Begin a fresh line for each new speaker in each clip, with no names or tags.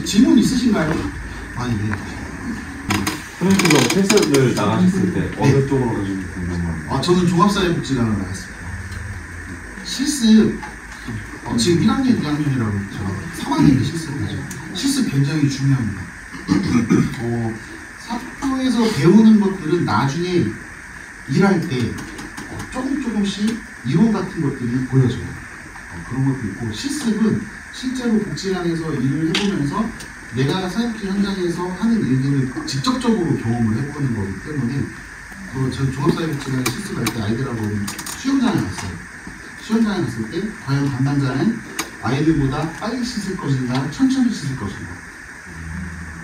질문 있으신가요? 아니, 네.
선생님 지금 회사를 나가셨을 때 어느 쪽으로 가시는지 궁금합니다.
저는 종합사회복지관을 나갔습니다. 실습, 지금 1학년, 2학년이라고 했죠. 3학년이 실습이죠. 실습 굉장히 중요합니다. 학교에서 배우는 것들은 나중에 일할 때 조금씩 이론 같은 것들이 보여져요. 그런 것도 있고, 실습은 실제로 복지관에서 일을 해보면서 내가 사회복지 현장에서 하는 일들을 직접적으로 경험을 해보는 거기 때문에 저 종합사회복지관에 실습할 때 아이들하고 수영장에 갔어요. 수영장에 갔을 때 과연 담당자는 아이들보다 빨리 씻을 것인가 천천히 씻을 것인가.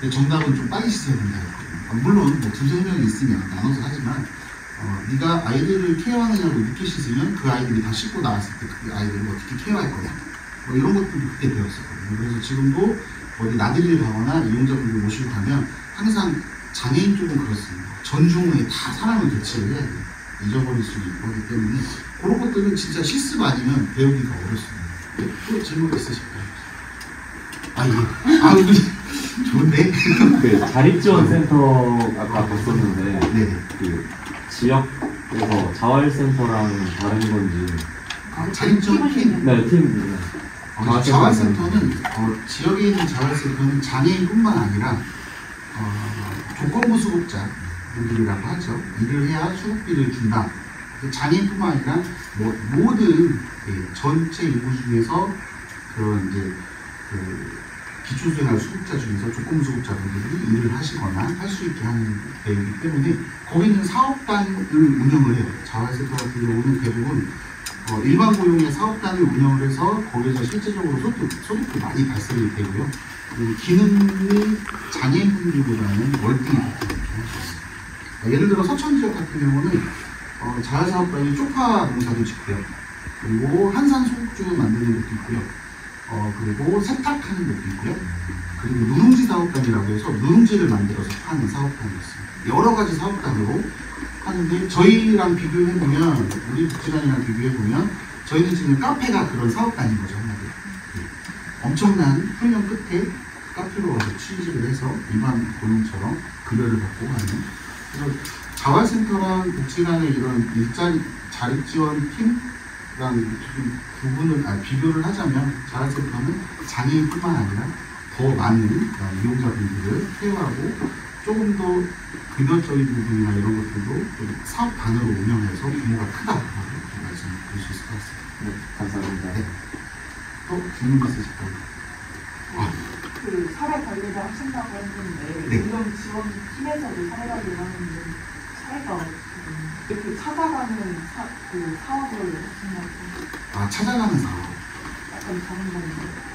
근데 정답은 좀 빨리 씻어야 된다 했거든요. 물론 뭐 두세 명이 있으면 나눠서 하지만 네가 아이들을 케어하느냐고 늦게 씻으면 그 아이들이 다 씻고 나왔을 때 그 아이들을 어떻게 케어할 거냐, 뭐 이런 것도 그때 배웠었거든요. 그래서 지금도 어디 나들이를 가거나 이용자분들 모시고 가면 항상 장애인 쪽은 그렇습니다. 전중에 다 사람을 대치를 해야 돼요. 잊어버릴 수도 있고 하기 때문에 그런 것들은 진짜 실습 아니면 배우기가 어렵습니다. 또 질문 있으실까요? 예. 좋은데?
그 자립지원센터 아까 봤었는데
네.
그 지역에서 자활센터랑 다른 건지.
자립지원 팀?
네, 팀.
자활센터는 지역에 있는 자활센터는 장애인뿐만 아니라 조건부 수급자분들이라고 하죠. 일을 해야 수급비를 준다. 장애인뿐만 아니라 모든 전체 인구 중에서 그런 이제 기초생활 수급자 중에서 조건부 수급자분들이 일을 하시거나 할 수 있게 하는 데이기 때문에 거기는 사업단을 운영을 해요. 자활센터 같은 경우는 대부분 일반 고용의 사업단을 운영을 해서 거기서 실제적으로 소득도 많이 발생이 되고요. 그리고 기능이 장애인분들보다는 월등히 높다고 할 예를 들어 서천 지역 같은 경우는 자활사업단이 쪽파 농사도 짓고요. 그리고 한산 소국주 만드는 것도 있고요. 그리고 세탁하는 것도 있고요. 그리고 누룽지 사업단이라고 해서 누룽지를 만들어서 파는 사업단이 있습니다. 여러 가지 사업단으로 하는데 저희랑 비교해보면, 우리 복지관이랑 비교해보면 저희는 지금 카페가 그런 사업단인 거죠. 한마디로. 엄청난 훈련 끝에 카페로 와서 취직을 해서 일반 고용처럼 급여를 받고 하는. 그래서 자활센터랑 복지관의 이런 일자리 자립지원 팀랑 비교를 하자면 자활센터는 장애인뿐만 아니라 더 많은 이용자분들을 케어하고 조금 더 급여적인 부분이나 이런 것들도 사업단으로 운영해서 규모가 크다고 말씀드릴 수 있을 것 같습니다.
네, 감사합니다. 네.
또 질문 있으실까요?
그 사회 관리를 하신다고 했는데
네.
이런 지원 팀에서도 사회 관리를 하는데 사회가 이렇게 찾아가는 사업을 하신다고.
찾아가는 사업.
약간 다른 건데.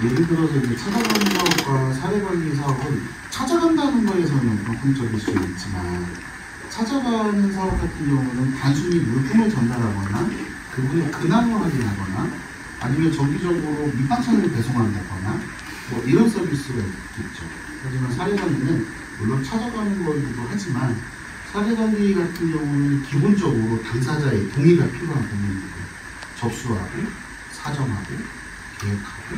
예를 들어서 이제 찾아가는 사업과 사회관리 사업은 찾아간다는 거에서는 공통적일 수 있지만 찾아가는 사업 같은 경우는 단순히 물품을 전달하거나 그분의 근황을 확인하거나 아니면 정기적으로 밑반찬을 배송한다거나 뭐 이런 서비스가 있겠죠. 하지만 사회관리는 물론 찾아가는 거기도 하지만 사회관리 같은 경우는 기본적으로 당사자의 동의가 필요한 부분이고요. 접수하고 사정하고 계획하고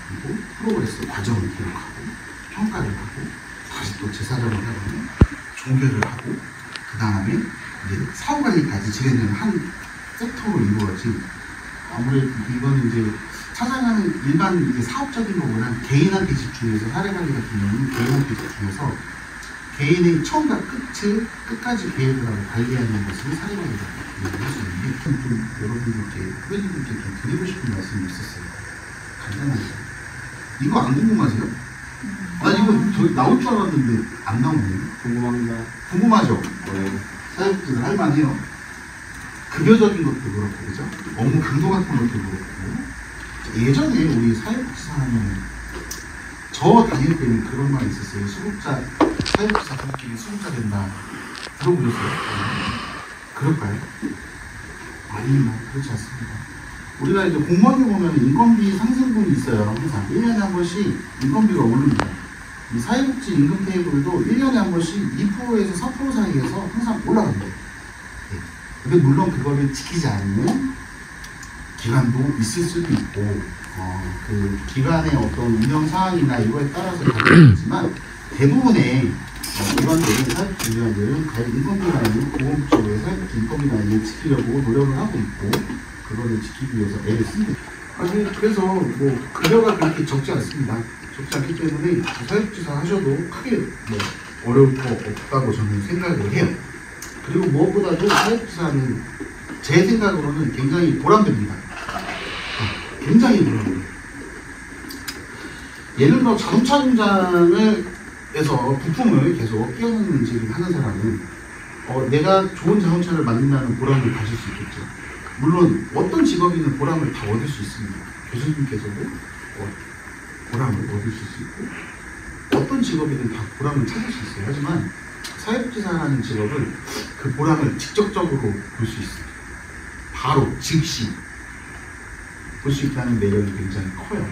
그리고 프로그레스 과정을 기록하고 평가를 하고 다시 또 재사정을 하고 종결을 하고 그 다음에 이제 사후관리까지 진행되는 한 섹터로 이루어진, 아무래도 이거는 이제 찾아가는 일반 이제 사업적인 것보다는 개인한테 집중해서 사례관리 같은 경우는 개인한테 집중해서 개인의 처음과 끝까지 계획을 하고 관리하는 것을 사례관리라고 얘기할 수 있는데 좀 여러분들께 후배님들께 좀 드리고 싶은 말씀이 있었어요. 간단하게. 이거 안 궁금하세요? 나 이거 저기 나올 줄 알았는데 안 나오네요.
궁금합니다.
궁금하죠?
네.
사회복지는 할만해요. 급여적인 것도 그렇고, 그죠? 업무 강도 같은 것도 그렇고. 예전에 우리 사회복지사 하면 저 다닐 때는 그런 말이 있었어요. 사회복지사 가족끼리 수급자 된다. 들어보셨어요? 그럴까요? 아닙니다. 그렇지 않습니다. 우리가 이제 공무원들 보면 인건비 상승분이 있어요. 항상 1년에 한 번씩 인건비가 오릅니다. 이 사회복지 임금 테이블도 1년에 한 번씩 2%에서 4% 사이에서 항상 올라갑니다. 네. 근데 물론 그거를 지키지 않는 기간도 있을 수도 있고 그 기관의 어떤 운영 사항이나 이거에 따라서 다르겠지만 대부분의 기관들은 사회복지 기관들은 인건비 라인을 보건복지부의 사회복지 인건비 라인을 지키려고 노력을 하고 있고 그거를 지키기 위해서 애를 씁니다. 그래서 뭐 급여가 그렇게 적지 않습니다. 적지 않기 때문에 사회복지사 하셔도 크게 뭐 어려울 거 없다고 저는 생각을 해요. 그리고 무엇보다도 사회복지사는 제 생각으로는 굉장히 보람됩니다. 굉장히 보람돼요. 예를 들어 자동차 공장에서 부품을 계속 끼워넣는 일을 하는 사람은 내가 좋은 자동차를 만든다는 보람을 가질 수 있겠죠. 물론 어떤 직업이든 보람을 다 얻을 수 있습니다. 교수님께서도 보람을 얻으실 수 있고 어떤 직업이든 다 보람을 찾을 수 있어요. 하지만 사회복지사라는 직업은 그 보람을 직접적으로 볼 수 있어요. 바로 즉시 볼 수 있다는 매력이 굉장히 커요.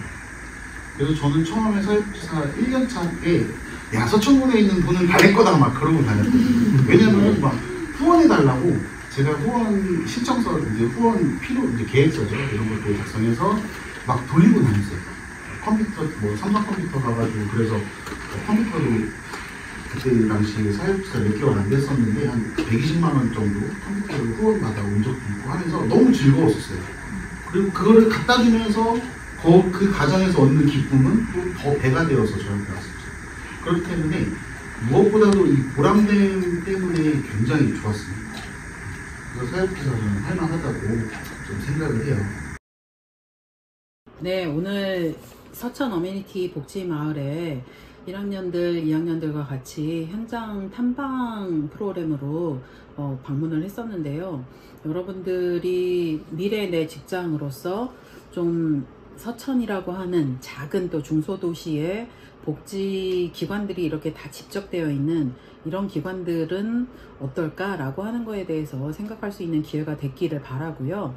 그래서 저는 처음에 사회복지사 1년차에 야 서천군에 있는 분은 다 내 거다 막 그러고 다녔거든요. 왜냐면 막 후원해달라고 제가 후원 신청서 이제 후원 필요 이제 계획서죠 이런 것들 작성해서 막 돌리고 다녔어요. 컴퓨터 뭐 삼성 컴퓨터 가가지고 그래서 컴퓨터도 그때 당시 사회복지사 몇 개월 안 됐었는데 한 120만 원 정도 컴퓨터를 후원 받아온 적도 있고 하면서 너무 즐거웠었어요. 그리고 그거를 갖다 주면서 그 가정에서 얻는 기쁨은 또 더 배가 되어서 저한테 왔었죠. 그렇기 때문에 무엇보다도 이 보람됨 때문에 굉장히 좋았습니다. 그래서 사회복지사는 할만하다고 좀 생각을 해요.
네, 오늘 서천 어메니티 복지마을에 1학년들, 2학년들과 같이 현장 탐방 프로그램으로 방문을 했었는데요. 여러분들이 미래 내 직장으로서 좀 서천이라고 하는 작은 또 중소도시에 복지기관들이 이렇게 다 집적되어 있는 이런 기관들은 어떨까라고 하는 거에 대해서 생각할 수 있는 기회가 됐기를 바라고요.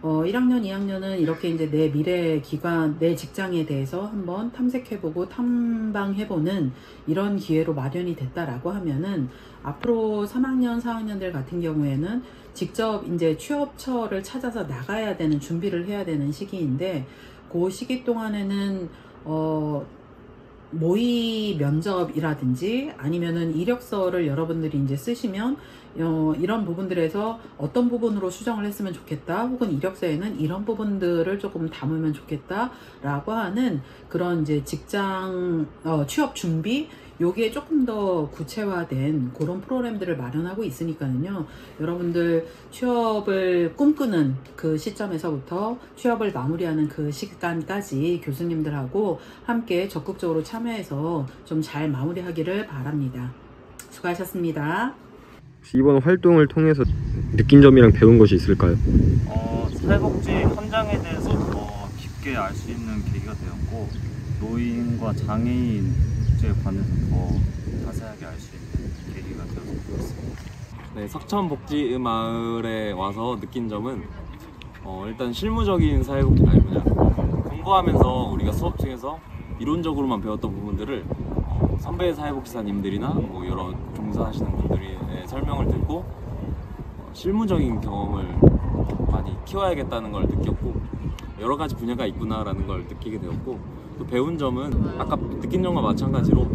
1학년, 2학년은 이렇게 이제 내 미래 기관, 내 직장에 대해서 한번 탐색해보고 탐방해보는 이런 기회로 마련이 됐다라고 하면은 앞으로 3학년, 4학년들 같은 경우에는 직접 이제 취업처를 찾아서 나가야 되는 준비를 해야 되는 시기인데 그 시기 동안에는 모의 면접이라든지 아니면은 이력서를 여러분들이 이제 쓰시면 이런 부분들에서 어떤 부분으로 수정을 했으면 좋겠다 혹은 이력서에는 이런 부분들을 조금 담으면 좋겠다 라고 하는 그런 이제 직장 취업 준비 요게 조금 더 구체화된 그런 프로그램들을 마련하고 있으니까요. 여러분들 취업을 꿈꾸는 그 시점에서부터 취업을 마무리하는 그 시간까지 교수님들하고 함께 적극적으로 참여해서 좀 잘 마무리하기를 바랍니다. 수고하셨습니다.
이번 활동을 통해서 느낀 점이랑 배운 것이 있을까요?
사회복지 현장에 대해서 더 깊게 알 수 있는 계기가 되었고 노인과 장애인에 관해서 더 자세하게 알 수 있는 계기가 되어서 좋았습니다.
네, 석천복지마을에 와서 느낀 점은 일단 실무적인 사회복지 공부하면서 우리가 수업 중에서 이론적으로만 배웠던 부분들을 선배 사회복지사님들이나 뭐 여러 종사하시는 분들의 설명을 듣고 실무적인 경험을 많이 키워야겠다는 걸 느꼈고 여러 가지 분야가 있구나라는 걸 느끼게 되었고 또 배운 점은 아까 느낀 점과 마찬가지로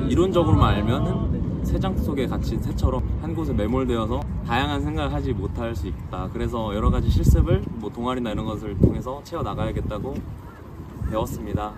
이론적으로만 알면은 새장 속에 갇힌 새처럼 한 곳에 매몰되어서 다양한 생각을 하지 못할 수 있다. 그래서 여러 가지 실습을 뭐 동아리나 이런 것을 통해서 채워 나가야겠다고 배웠습니다.